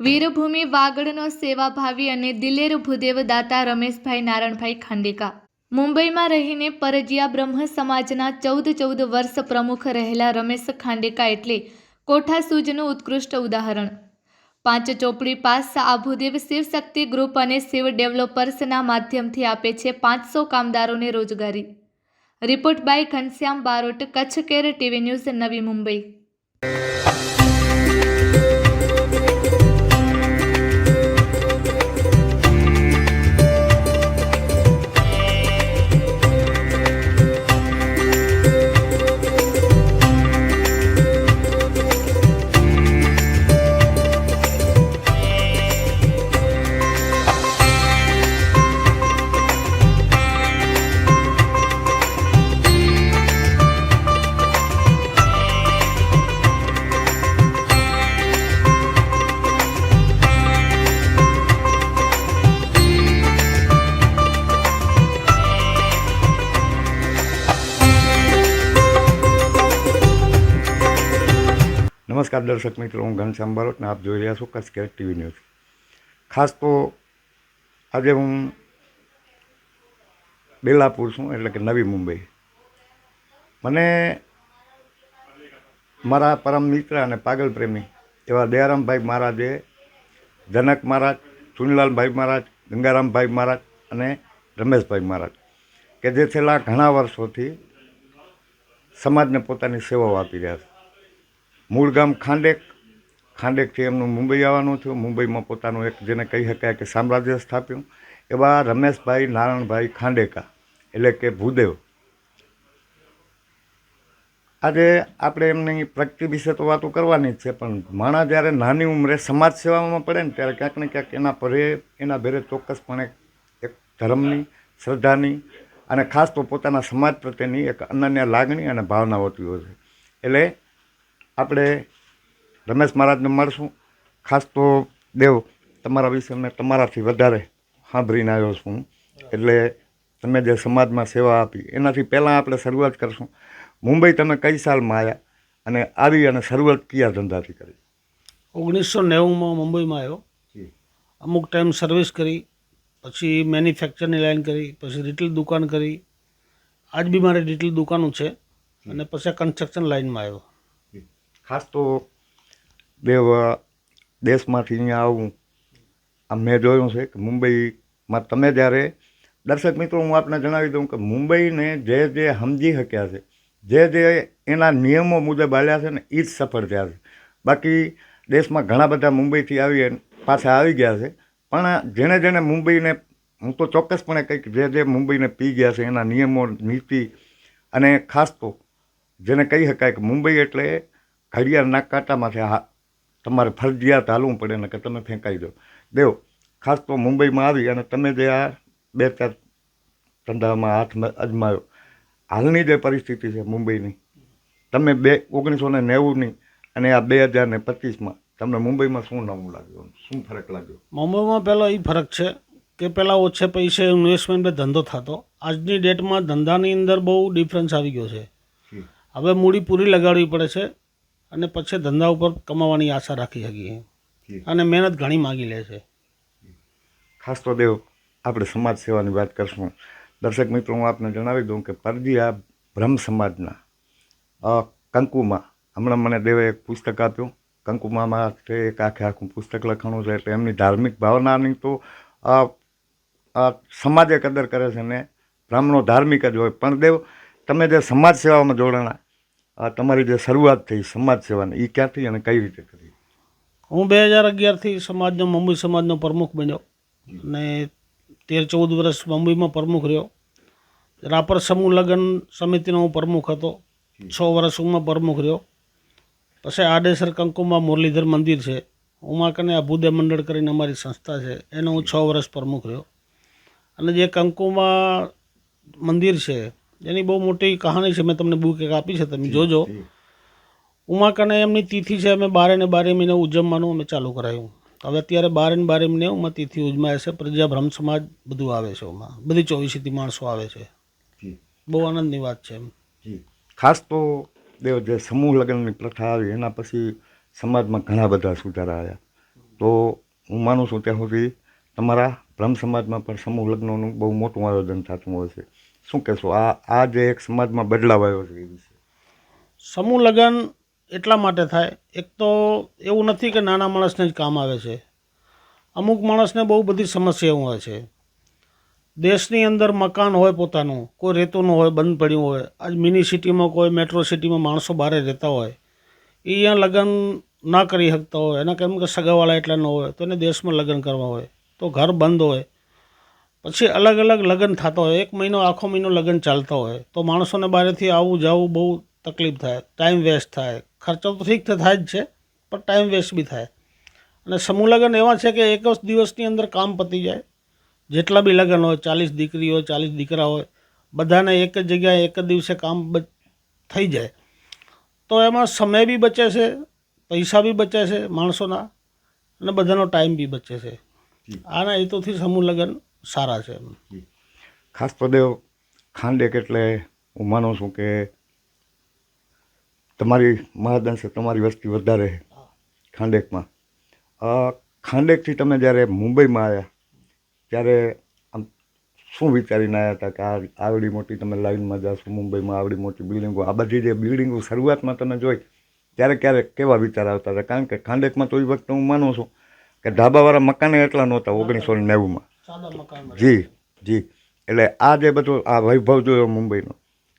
વીરભૂમિ વાગડનો સેવાભાવી અને દિલેર ભૂદેવ દાતા રમેશભાઈ નારણભાઈ ખાંડેકા મુંબઈમાં રહીને પરજીયા બ્રહ્મ સમાજના 14 વર્ષ પ્રમુખ રહેલા રમેશ ખાંડેકા એટલે કોઠાસૂઝનું ઉત્કૃષ્ટ ઉદાહરણ। 5 ચોપડી પાસ આ ભૂદેવ શિવશક્તિ ગ્રુપ અને શિવ ડેવલપર્સના માધ્યમથી આપે છે 500 કામદારોને રોજગારી। Report by Ghanshyam Barot, Kutch care TV news, Navi Mumbai. નમસ્કાર દર્શક મિત્રો, હું ઘનશ્યામ બારોટ ને આપ જોઈ રહ્યા છો કચ્છ કેર ટીવી ન્યૂઝ। ખાસ તો આજે હું બેલાપુર છું, એટલે કે નવી મુંબઈ। મને મારા પરમ મિત્ર અને પાગલ પ્રેમી એવા દયારામભાઈ મહારાજે, જનક મહારાજ, ચુનલાલભાઈ મહારાજ, ગંગારામભાઈ મહારાજ અને રમેશભાઈ મહારાજ કે જે છેલ્લા ઘણા વર્ષોથી સમાજને પોતાની સેવાઓ આપી રહ્યા છે। મૂળ ગામ ખાંડેકથી એમનું મુંબઈ આવવાનું થયું। મુંબઈમાં પોતાનું એક જેને કહી શકાય કે સામ્રાજ્ય સ્થાપ્યું। એવા રમેશભાઈ નારણભાઈ ખાંડેકા એટલે કે ભૂદેવ। આજે આપણે એમની પ્રગતિ વિશે તો વાતો કરવાની જ છે, પણ માણસ જ્યારે નાની ઉંમરે સમાજ સેવામાં પડે ને ત્યારે ક્યાંક ને ક્યાંક એના ભેરે ચોક્કસપણે એક ધર્મની, શ્રદ્ધાની અને ખાસ તો પોતાના સમાજ પ્રત્યેની એક અનન્ય લાગણી અને ભાવના હોતી હોય છે। એટલે આપણે રમેશ મહારાજને મળશું। ખાસ તો દેવ, તમારા વિશે મેં તમારાથી વધારે સાંભળીને આવ્યો છું, એટલે તમે જે સમાજમાં સેવા આપી એનાથી પહેલાં આપણે શરૂઆત કરશું। મુંબઈ તમે કઈ સાલમાં આવ્યા અને આવી અને શરૂઆત કયા ધંધાથી કરી? 1990માં મુંબઈમાં આવ્યો। અમુક ટાઈમ સર્વિસ કરી, પછી મેન્યુફેક્ચરની લાઈન કરી, પછી રિટેલ દુકાન કરી। આજ બી મારે રિટેલ દુકાનો છે અને પછી કન્સ્ટ્રક્શન લાઈનમાં આવ્યો। ખાસ તો દેવ, દેશમાંથી અહીંયા આવું આમ મેં જોયું છે કે મુંબઈમાં તમે જ્યારે, દર્શક મિત્રો હું આપને જણાવી દઉં કે મુંબઈને જે સમજી શક્યા છે, જે એના નિયમો મુજબ હાલ્યા છે ને એ જ સફળ થયા છે। બાકી દેશમાં ઘણા બધા મુંબઈથી આવી પાછા આવી ગયા છે, પણ જેણે મુંબઈને, હું તો ચોક્કસપણે કંઈક જે મુંબઈને પી ગયા છે એના નિયમો, નીતિ અને ખાસ તો જેને કહી શકાય કે મુંબઈ એટલે ઘડિયાળના કાંટામાંથી તમારે ફરજિયાત હાલવું પડે ને કે તમે ફેંકાઈ દો। દેવ, ખાસ તો મુંબઈમાં આવી અને તમે જે આ 2-4 ધંધામાં હાથ અજમાયો, હાલની જે પરિસ્થિતિ છે મુંબઈની, તમે 1990ની અને આ 2025માં તમને મુંબઈમાં શું નવું લાગ્યું, શું ફરક લાગ્યો? મુંબઈમાં પહેલાં એ ફરક છે કે પહેલાં ઓછે પૈસે ઇન્વેસ્ટમેન્ટ ધંધો થતો। આજની ડેટમાં ધંધાની અંદર બહુ ડિફરન્સ આવી ગયો છે। હવે મૂડી પૂરી લગાડવી પડે છે અને પછી ધંધા ઉપર કમાવાની આશા રાખી શકીએ અને મહેનત ઘણી માગી લે છે। ખાસ તો દેવ, આપણે સમાજ સેવાની વાત કરશું। દર્શક મિત્રો, હું આપને જણાવી દઉં કે પરજીયા બ્રહ્મ સમાજના કંકુમાં હમણાં મને દેવે એક પુસ્તક આપ્યું। કંકુમામાં એક આખું પુસ્તક લખાણું છે, એટલે એમની ધાર્મિક ભાવનાની તો સમાજે કદર કરે છે ને બ્રાહ્મણો ધાર્મિક જ હોય। પણ દેવ, તમે જે સમાજ સેવામાં જોડાણા, તમારી જે શરૂઆત થઈ સમાજ સેવાની, એ ક્યાંથી અને કઈ રીતે કરી? હું 2011થી સમાજનો, મુંબઈ સમાજનો પ્રમુખ બન્યો અને 13-14 વર્ષ મુંબઈમાં પ્રમુખ રહ્યો। રાપર સમૂહ લગ્ન સમિતિનો હું પ્રમુખ હતો, 6 વર્ષ હું પ્રમુખ રહ્યો। પછી આડેસર કંકુમાં મુરલીધર મંદિર છે, ઉમા કને અભુદય મંડળ કરીને અમારી સંસ્થા છે, એનો હું 6 વર્ષ પ્રમુખ રહ્યો। અને જે કંકુમાં મંદિર છે એની બહુ મોટી કહાની છે, મેં તમને બુક એક આપી છે, તમે જોજો। ઉમા કને એમની તિથિ છે, અમે 12 મહિને ઉજવવાનું અમે ચાલુ કરાયું। હવે અત્યારે 12 મહિને તિથિ ઉજમાય છે। પ્રજા બ્રહ્મ સમાજ બધું આવે છે, એમાં બધી 24થી માણસો આવે છે। બહુ આનંદની વાત છે એમ। ખાસ તો દેવ, જે સમૂહ લગ્નની પ્રથા આવી એના પછી સમાજમાં ઘણા બધા સુધારા આવ્યા। તો હું માનું છું ત્યાં સુધી તમારા બ્રહ્મ સમાજમાં પણ સમૂહ લગ્નોનું બહુ મોટું આયોજન થતું હોય છે. શું કહેશો આ જે એક સમાજમાં બદલાવ આવ્યો છે એ વિશે? સમૂહ લગ્ન એટલા માટે થાય, એક તો એવું નથી કે નાના માણસને જ કામ આવે છે. અમુક માણસને બહુ બધી સમસ્યાઓ હોય છે. દેશની અંદર મકાન હોય પોતાનું, કોઈ રહેતું ન હોય, બંધ પડ્યું હોય. આજ મિની સિટીમાં કોઈ મેટ્રો સિટીમાં માણસો બહાર રહેતા હોય, એ અહીંયા લગ્ન ના કરી શકતા હોય, એના કેમ કે સગાવાળા એટલા ન હોય, તો એને દેશમાં લગ્ન કરવા હોય તો ઘર બંધ હોય. પછી અલગ અલગ લગ્ન થતા હોય, એક મહિનો આખો મહિનો લગ્ન ચાલતા હોય, તો માણસોને બહારથી આવવું જવું બહુ તકલીફ થાય, ટાઈમ વેસ્ટ થાય. ખર્ચો તો ઠીક થાય જ છે, પણ ટાઈમ વેસ્ટ બી થાય. અને સમૂહ લગ્ન એવા છે કે એક જ દિવસની અંદર કામ પતી જાય. જેટલા બી લગ્ન હોય, 40 દીકરી હોય, 40 દીકરા હોય, બધાને એક જ જગ્યાએ એક જ દિવસે કામ થઈ જાય. તો એમાં સમય બી બચે છે, પૈસા બી બચે છે માણસોના, અને બધાનો ટાઈમ બી બચે છે. આના હેતુથી સમૂહ લગ્ન સારા છે. ખાસ તો દેવ ખાંડેક એટલે હું માનું છું કે તમારી મહદઅંશે તમારી વસ્તી વધારે છે ખાંડેકમાં. ખાંડેકથી તમે જ્યારે મુંબઈમાં આવ્યા ત્યારે આમ શું વિચારીને આવ્યા હતા કે આવડી મોટી તમે લાઈનમાં જાશો મુંબઈમાં, આવડી મોટી બિલ્ડિંગો, આ બધી જે બિલ્ડિંગો શરૂઆતમાં તમે જોઈ ત્યારે ક્યારેક કેવા વિચાર આવતા હતા? કારણ કે ખાંડેકમાં તો એ વખતે હું માનું છું કે ધાબાવાળા મકાને એટલા નહોતા 1990માં. સાદા મકાન. જી જી. એટલે આ જે બધો આ વૈભવ જોયો મુંબઈનો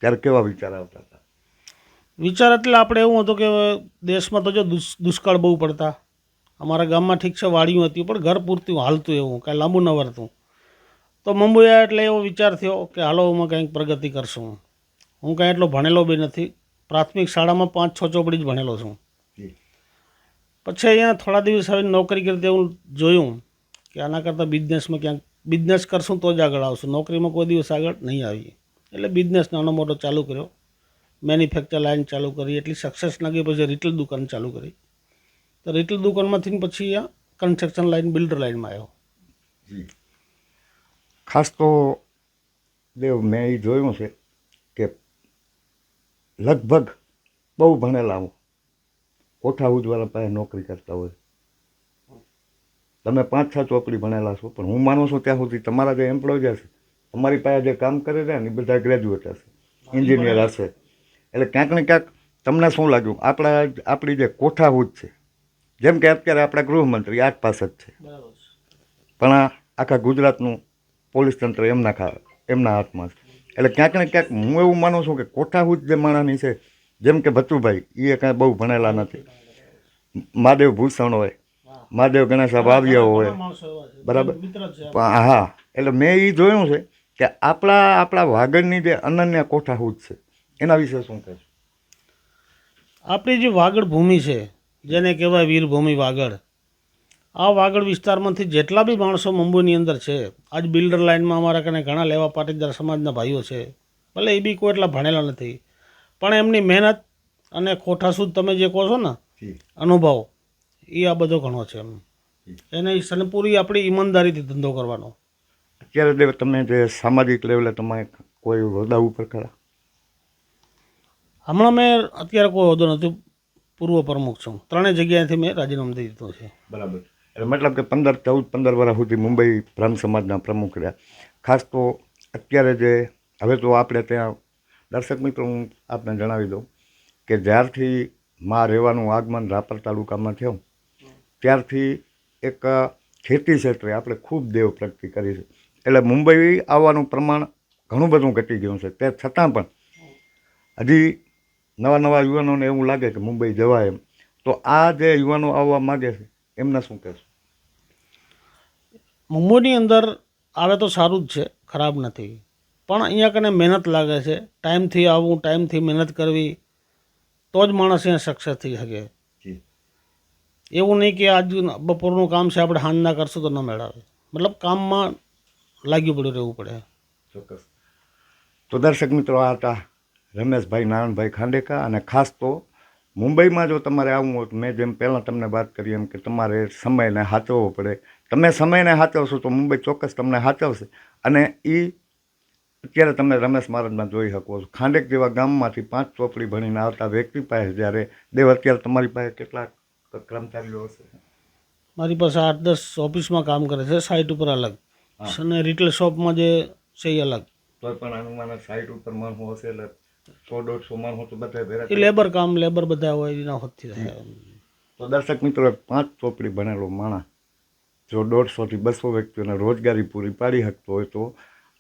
ત્યારે કેવા વિચાર આવતા હતા? વિચાર એટલે આપણે એવું હતું કે દેશમાં તો જો દુષ્કાળ બહુ પડતા. અમારા ગામમાં ઠીક છે વાડીઓ હતી, પણ ઘર પૂરતું હાલતું, એવું કાંઈ લાંબુ ન વરતું. તો મુંબઈ આવ્યા એટલે એવો વિચાર થયો કે હાલો હું કંઈક પ્રગતિ કરશું. હું કાંઈ એટલો ભણેલો બી નથી, પ્રાથમિક શાળામાં 5-6 ચોપડી જ ભણેલો છું. પછી અહીંયા થોડા દિવસ આવીને નોકરી કરી એવું જોયું કે આના કરતાં બિઝનેસમાં ક્યાંક બિઝનેસ કરશું તો જ આગળ આવશું, નોકરીમાં કોઈ દિવસ આગળ નહીં આવીએ. એટલે બિઝનેસ નાનો મોટો ચાલુ કર્યો, મેન્યુફેક્ચર લાઈન ચાલુ કરી. એટલી સક્સેસ ના ગઈ, પછી રિટેલ દુકાન ચાલુ કરી. તો રિટેલ દુકાનમાંથી પછી અહીંયા કન્સ્ટ્રક્શન લાઈન, બિલ્ડર લાઈનમાં આવ્યો. ખાસ તો દેવ મેં એ જોયું છે કે લગભગ બહુ ભણેલા હું કોઠા ઉજવાળા પાસે નોકરી કરતા હોય. તમે 5-6 ચોપડી ભણેલા છો, પણ હું માનું છું ત્યાં સુધી તમારા જે એમ્પ્લોય હશે, તમારી પાસે જે કામ કરે છે ને એ બધા ગ્રેજ્યુએટ હશે, એન્જિનિયર હશે. એટલે ક્યાંક ને ક્યાંક તમને શું લાગ્યું આપણી જે કોઠાહૂદ છે, જેમ કે અત્યારે આપણા ગૃહમંત્રી આસપાસ જ છે, પણ આ આખા ગુજરાતનું પોલીસ તંત્ર એમના હાથમાં છે. એટલે ક્યાંક ને ક્યાંક હું એવું માનું છું કે કોઠાહૂદ જે માણસની છે, જેમ કે ભત્તુભાઈ, એ કાંઈ બહુ ભણેલા નથી. મહાદેવ ભૂષણ હોય, મહાદેવ ગણેશા વાવ્યા હોય, બરાબર. હા, એટલે મેં એ જોયું છે કે આપણા વાગડની જે અનન્ય કોઠાહૂદ છે એના વિશે શું કહેશો? આપણી જે વાગડ ભૂમિ છે, જેને કહેવાય વીરભૂમિ વાગડ, આ વાગડ વિસ્તારમાંથી જેટલા બી માણસો મુંબઈની અંદર છે, આજ બિલ્ડર લાઇનમાં અમારા કને ઘણા લેવા પાટીદાર સમાજના ભાઈઓ છે. ભલે એ બી કોઈ એટલા ભણેલા નથી, પણ એમની મહેનત અને કોઠાસૂદ તમે જે કહો છો ને અનુભવ, એ આ બધો ઘણો છે. એને ઈચ્છાને પૂરી આપણી ઈમાનદારીથી ધંધો કરવાનો. અત્યારે તમે જે સામાજિક લેવલે તમે કોઈ હોદ્દા ઉપર ખરા? હમણાં મેં અત્યારે કોઈ હોદ્દો નથી, પૂર્વ પ્રમુખ છું. 3 જગ્યાએથી મેં રાજીનામું દઈ દીધું છે. બરાબર. એટલે મતલબ કે 15 વર્ષ સુધી મુંબઈ બ્રહ્મ સમાજના પ્રમુખ રહ્યા. ખાસ તો અત્યારે જે હવે તો આપણે ત્યાં દર્શક મિત્રો હું આપને જણાવી દઉં કે જ્યારથી માં રહેવાનું આગમન રાપર તાલુકામાં થયું ત્યારથી એક ખેતી ક્ષેત્રે આપણે ખૂબ દેવ પ્રગતિ કરી છે. એટલે મુંબઈ આવવાનું પ્રમાણ ઘણું બધું ઘટી ગયું છે. તે છતાં પણ હજી નવા યુવાનોને એવું લાગે કે મુંબઈ જવાય એમ. તો આ જે યુવાનો આવવા માગે છે એમને શું કહેશો? મુંબઈની અંદર આવે તો સારું જ છે, ખરાબ નથી, પણ અહીંયા કને મહેનત લાગે છે. ટાઈમથી આવવું, ટાઈમથી મહેનત કરવી, તો જ માણસ અહીંયા સક્સેસ થઈ શકે. એવું નહીં કે આજ બપોરનું કામ છે, આપણે સાંજના કરશું તો ન મેળવે. મતલબ કામમાં લાગ્યું પડ્યું રહેવું પડે. ચોક્કસ. તો દર્શક મિત્રો, આ હતા રમેશભાઈ નારણભાઈ ખાંડેકા. અને ખાસ તો મુંબઈમાં જો તમારે આવવું હોય, મેં જેમ પહેલાં તમને વાત કરી એમ કે તમારે સમયને સાચવવો પડે. તમે સમયને સાચવશો તો મુંબઈ ચોક્કસ તમને સાચવશે. અને એ અત્યારે તમે રમેશ મહારાજમાં જોઈ શકો છો, ખાંડેક જેવા ગામમાંથી 5 ચોપડી ભણીને આવતા વ્યક્તિ પાસે જ્યારે દેવ અત્યારે તમારી પાસે કેટલા કર્મચારીઓ હશે? મારી પાસે 8-10 ઓફિસમાં કામ કરે છે, સાઇટ ઉપર અલગ હા. અને રિટેલ શોપમાં જે છે એ અલગ. તો પણ અનુમાન સાઈટ ઉપર માણસો હશે એટલે 100-150 માણસો તો બધા ભેગા એ લેબર બધા હોય એના હોતથી થાય. તો દર્શક મિત્રો 5 ચોપડી ભણેલો માણસ જો 150 થી 200 વ્યક્તિઓને રોજગારી પૂરી પાડી શકતો હોય તો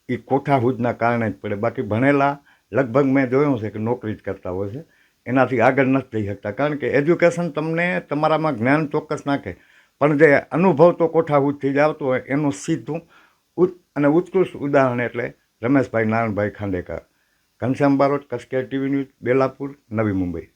એ કોઠાહૂદના કારણે જ પડે. બાકી ભણેલા લગભગ મેં જોયું છે કે નોકરી જ કરતા હોય છે, એનાથી આગળ નથી જઈ શકતા. કારણ કે એજ્યુકેશન તમને તમારામાં જ્ઞાન ચોક્કસ નાખે, પણ જે અનુભવ તો કોઠાહૂદથી જ આવતો હોય એનું સીધું અને ઉત્કૃષ્ટ ઉદાહરણ એટલે Rameshbhai Naranbhai Khandekar. Ghanshyam Barot, Kutch care TV news, Belapur, Navi Mumbai.